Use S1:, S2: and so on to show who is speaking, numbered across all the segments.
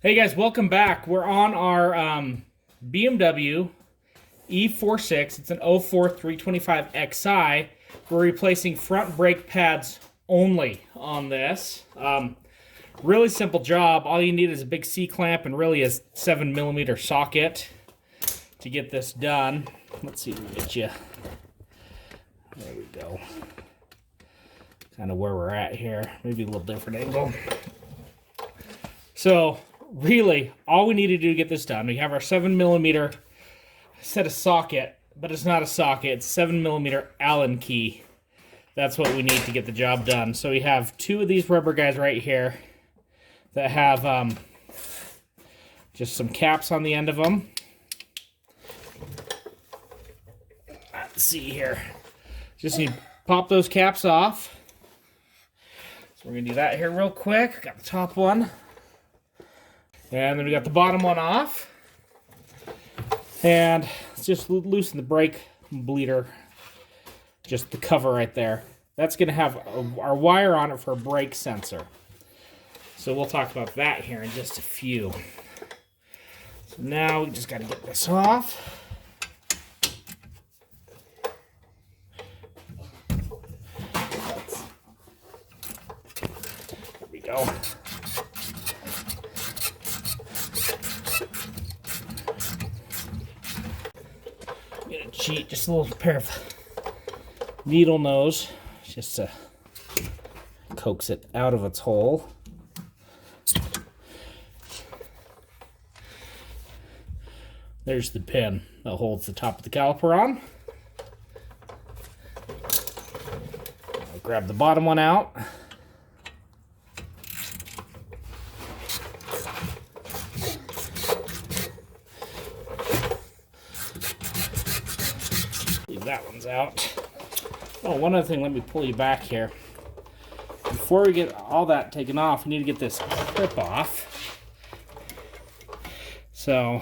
S1: Hey guys, welcome back. We're on our BMW E46. It's an 04 325 Xi. We're replacing front brake pads only on this. Really simple job. All you need is a big C-clamp and really a 7mm socket to get this done. Let's see if we can get you. There we go. Kind of where we're at here. Maybe a little different angle. So really, all we need to do to get this done, we have our 7mm set of socket, but it's not a socket, it's 7mm Allen key. That's what we need to get the job done. So we have two of these rubber guys right here that have just some caps on the end of them. Let's see here. Just need to pop those caps off. So we're going to do that here real quick. Got the top one. And then we got the bottom one off. And let's just loosen the brake bleeder. Just the cover right there. That's going to have our wire on it for a brake sensor. So we'll talk about that here in just a few. So now we just got to get this off. There we go. Cheat, just a little pair of needle nose just to coax it out of its hole. There's the pin that holds the top of the caliper on. I'll grab the bottom one out. That one's out. Oh, one other thing, let me pull you back here. Before we get all that taken off, we need to get this clip off. So,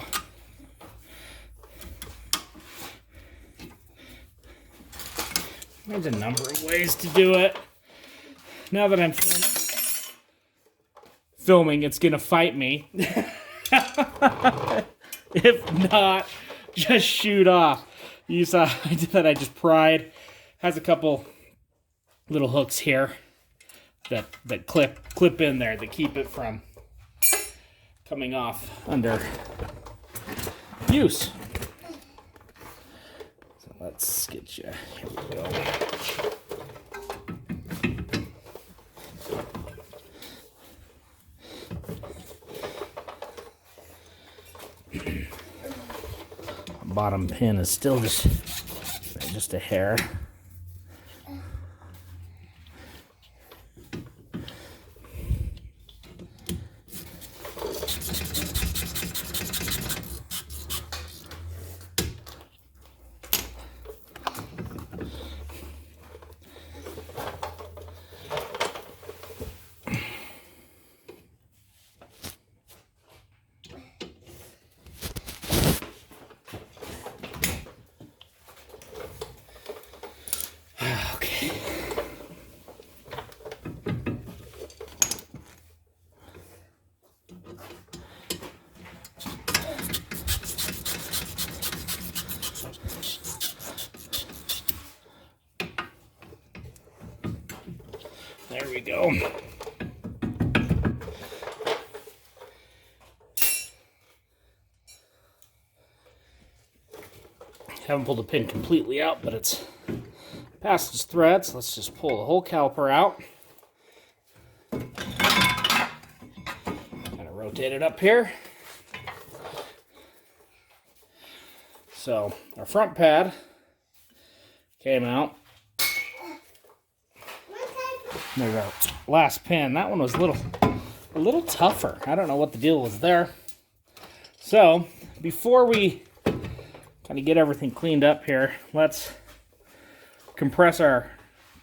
S1: there's a number of ways to do it. Now that I'm filming, it's gonna fight me. If not, just shoot off. You saw that I just pried. Has a couple little hooks here that clip in there that keep it from coming off under use. So let's get you. Here we go. Bottom pin is still just a hair. There we go. Haven't pulled the pin completely out, but it's past its threads. Let's just pull the whole caliper out. Kind of rotate it up here. So our front pad came out. There's our last pin. That one was a little tougher. I don't know what the deal was there. So before we kind of get everything cleaned up here, let's compress our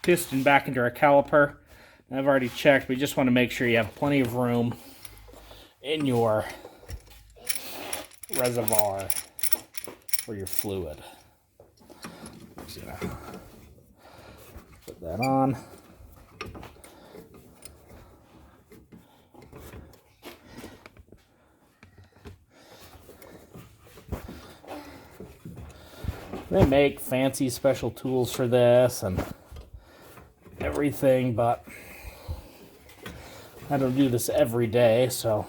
S1: piston back into our caliper. I've already checked, but you just want to make sure you have plenty of room in your reservoir for your fluid. Just gonna put that on. They make fancy special tools for this and everything, but I don't do this every day, so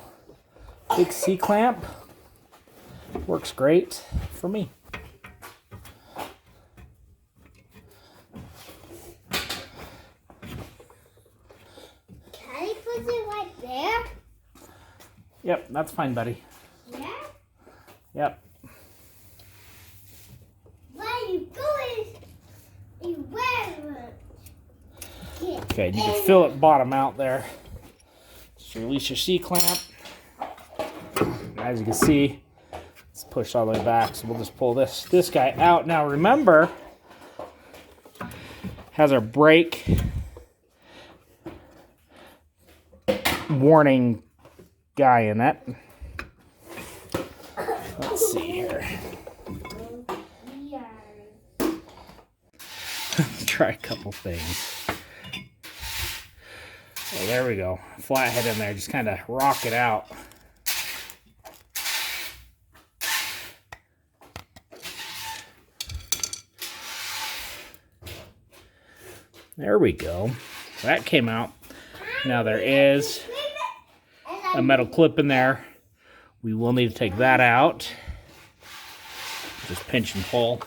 S1: big C-clamp works great for me.
S2: Can I put it right there?
S1: Yep, that's fine, buddy.
S2: Yeah?
S1: Yep.
S2: Where are you going? Where?
S1: Okay, you can feel it bottom out there. Just release your C-clamp. As you can see, it's pushed all the way back, so we'll just pull this guy out. Now remember, has our brake warning guy in it. Let's see here. Try a couple things. Oh, there we go. Flathead in there. Just kind of rock it out. There we go. That came out. Now there is a metal clip in there. We will need to take that out. Just pinch and pull.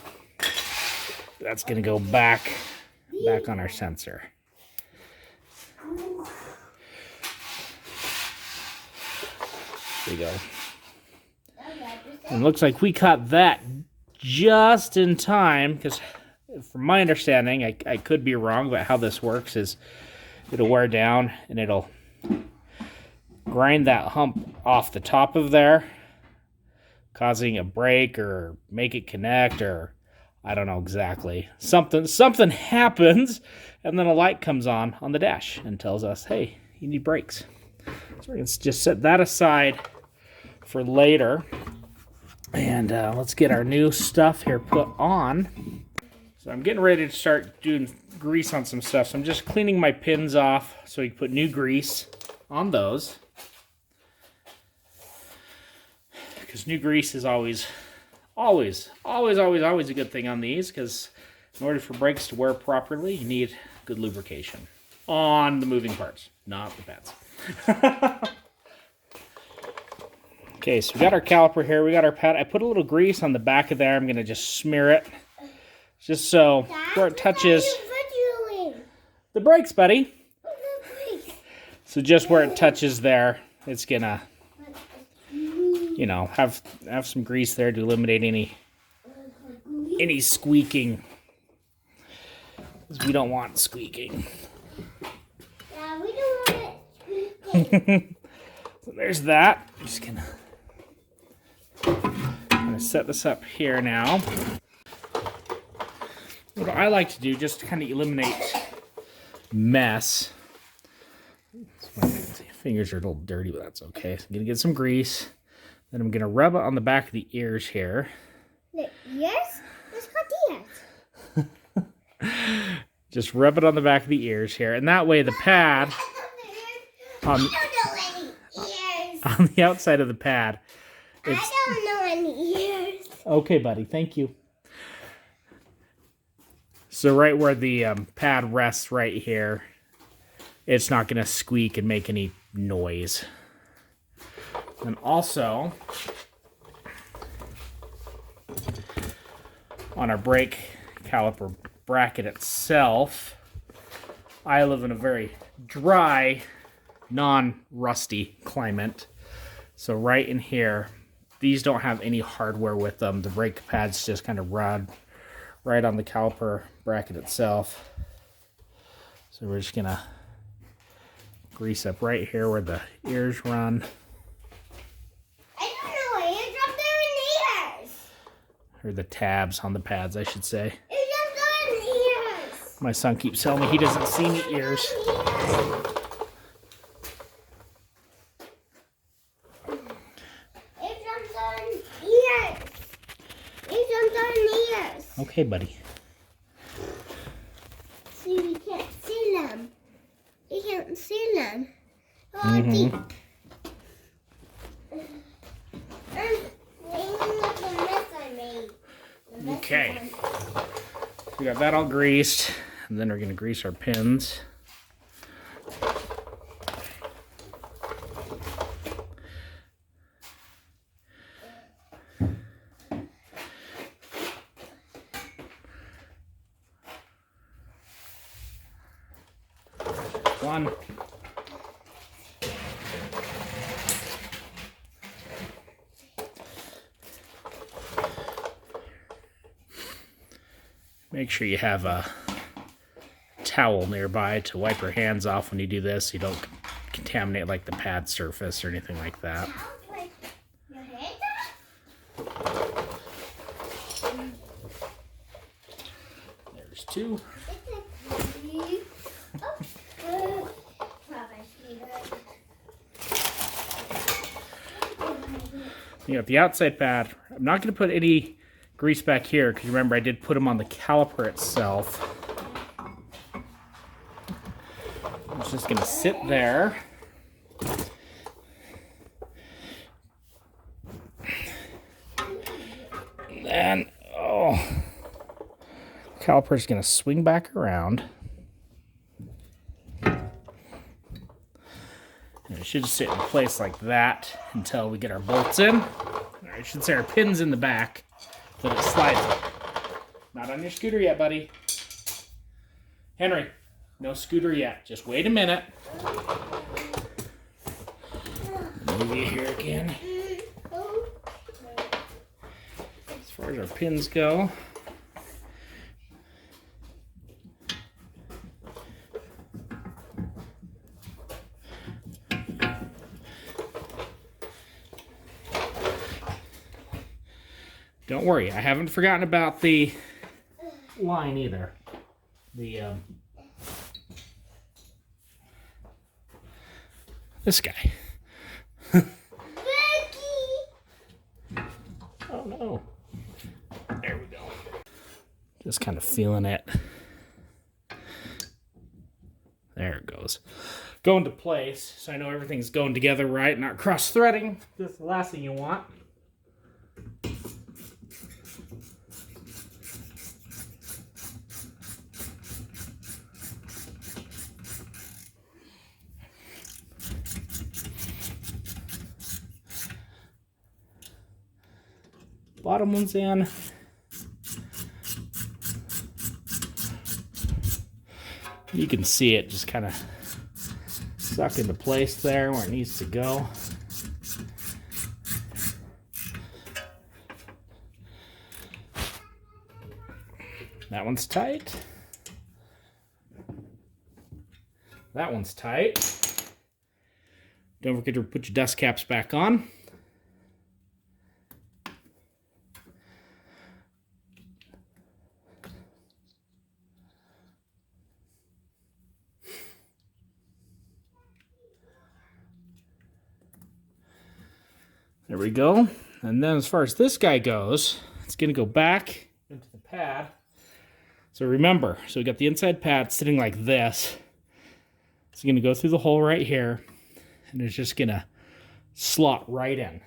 S1: That's going to go back on our sensor. There you go. And it looks like we caught that just in time, because from my understanding, I could be wrong, but how this works is it'll wear down and it'll grind that hump off the top of there, causing a break or make it connect, or I don't know exactly. Something happens, and then a light comes on the dash and tells us, hey, you need brakes. So we're going to just set that aside for later. And let's get our new stuff here put on. So I'm getting ready to start doing grease on some stuff. So I'm just cleaning my pins off so we can put new grease on those. Because new grease is always a good thing on these, because in order for brakes to wear properly, you need good lubrication on the moving parts, not the pads. Okay, so we got our caliper here, we got our pad. I put a little grease on the back of there. I'm going to just smear it, just so where it touches the brakes, buddy. So just where it touches there, it's going to, you know, have some grease there to eliminate any squeaking. Because we don't want squeaking.
S2: Yeah, we don't want it squeaking.
S1: So there's that. I'm just gonna set this up here now. What I like to do, just to kind of eliminate mess. Fingers are a little dirty, but that's okay. So I'm gonna get some grease. Then I'm gonna rub it on the back of the ears here.
S2: The ears? Let's cut the ears.
S1: Just rub it on the back of the ears here, and that way the pad on the outside of the pad.
S2: I don't know any ears.
S1: Okay, buddy. Thank you. So right where the pad rests right here, it's not going to squeak and make any noise. And also, on our brake caliper bracket itself, I live in a very dry, non-rusty climate. So right in here, these don't have any hardware with them. The brake pads just kind of run right on the caliper bracket itself. So we're just gonna grease up right here where the ears run.
S2: I don't know ears up there in the ears.
S1: Or the tabs on the pads, I should say.
S2: Ears up there in the ears.
S1: My son keeps telling me he doesn't see any ears. Okay, buddy.
S2: See, we can't see them. We can't see them. Oh, deep. Look the mess I made.
S1: Okay. We got that all greased, and then we're going to grease our pins. One. Make sure you have a towel nearby to wipe your hands off when you do this. You don't contaminate like the pad surface or anything like that. There's two. You got the outside pad. I'm not going to put any grease back here because remember I did put them on the caliper itself. It's just going to sit there. And then, caliper is going to swing back around. And it should sit in place like that until we get our bolts in. Or I should say our pins in the back so that it slides up. Not on your scooter yet, buddy. Henry, no scooter yet. Just wait a minute. Move you here again. As far as our pins go, don't worry, I haven't forgotten about the line either. This guy. Oh no. There we go. Just kind of feeling it. There it goes. Going to place, so I know everything's going together right, not cross-threading. That's the last thing you want. Bottom one's in. You can see it just kind of suck into place there where it needs to go. That one's tight. That one's tight. Don't forget to put your dust caps back on. There we go. And then as far as this guy goes, it's going to go back into the pad. So remember, so we got the inside pad sitting like this. It's going to go through the hole right here, and it's just going to slot right in.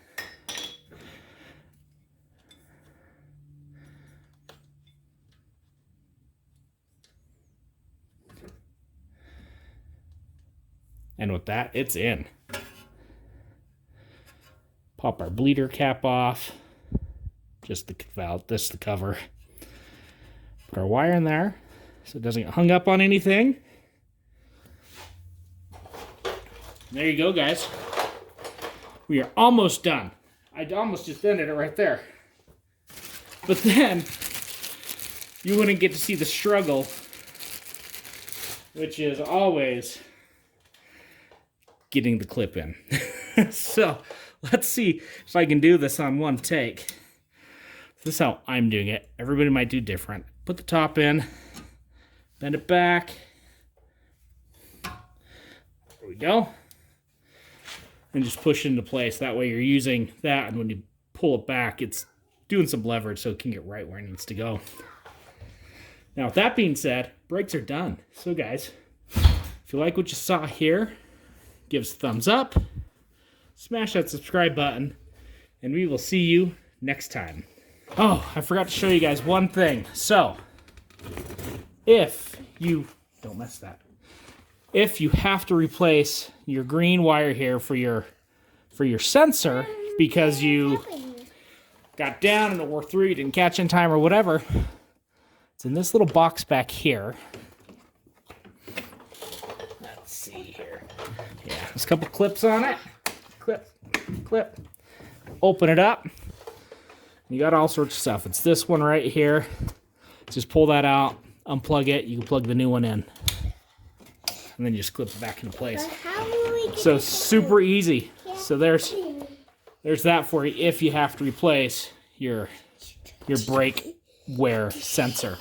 S1: And with that, it's in. Pop our bleeder cap off. Just the valve, this the cover. Put our wire in there so it doesn't get hung up on anything. There you go, guys. We are almost done. I almost just ended it right there. But then you wouldn't get to see the struggle, which is always getting the clip in. So let's see if I can do this on one take. This is how I'm doing it. Everybody might do different. Put the top in, bend it back. There we go. And just push it into place. That way you're using that, and when you pull it back, it's doing some leverage so it can get right where it needs to go. Now, with that being said, brakes are done. So guys, if you like what you saw here, give us a thumbs up, smash that subscribe button, and we will see you next time. Oh, I forgot to show you guys one thing. So, if you don't mess that. If you have to replace your green wire here for your sensor because you got down and it wore through, you didn't catch in time or whatever, it's in this little box back here. Let's see here. Yeah, there's a couple clips on it. Clip. Open it up. You got all sorts of stuff. It's this one right here. Just pull that out, unplug it. You can plug the new one in. And then you just clip it back into place. So super easy. So there's that for you if you have to replace your brake wear sensor.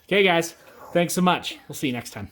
S1: Okay, guys. Thanks so much. We'll see you next time.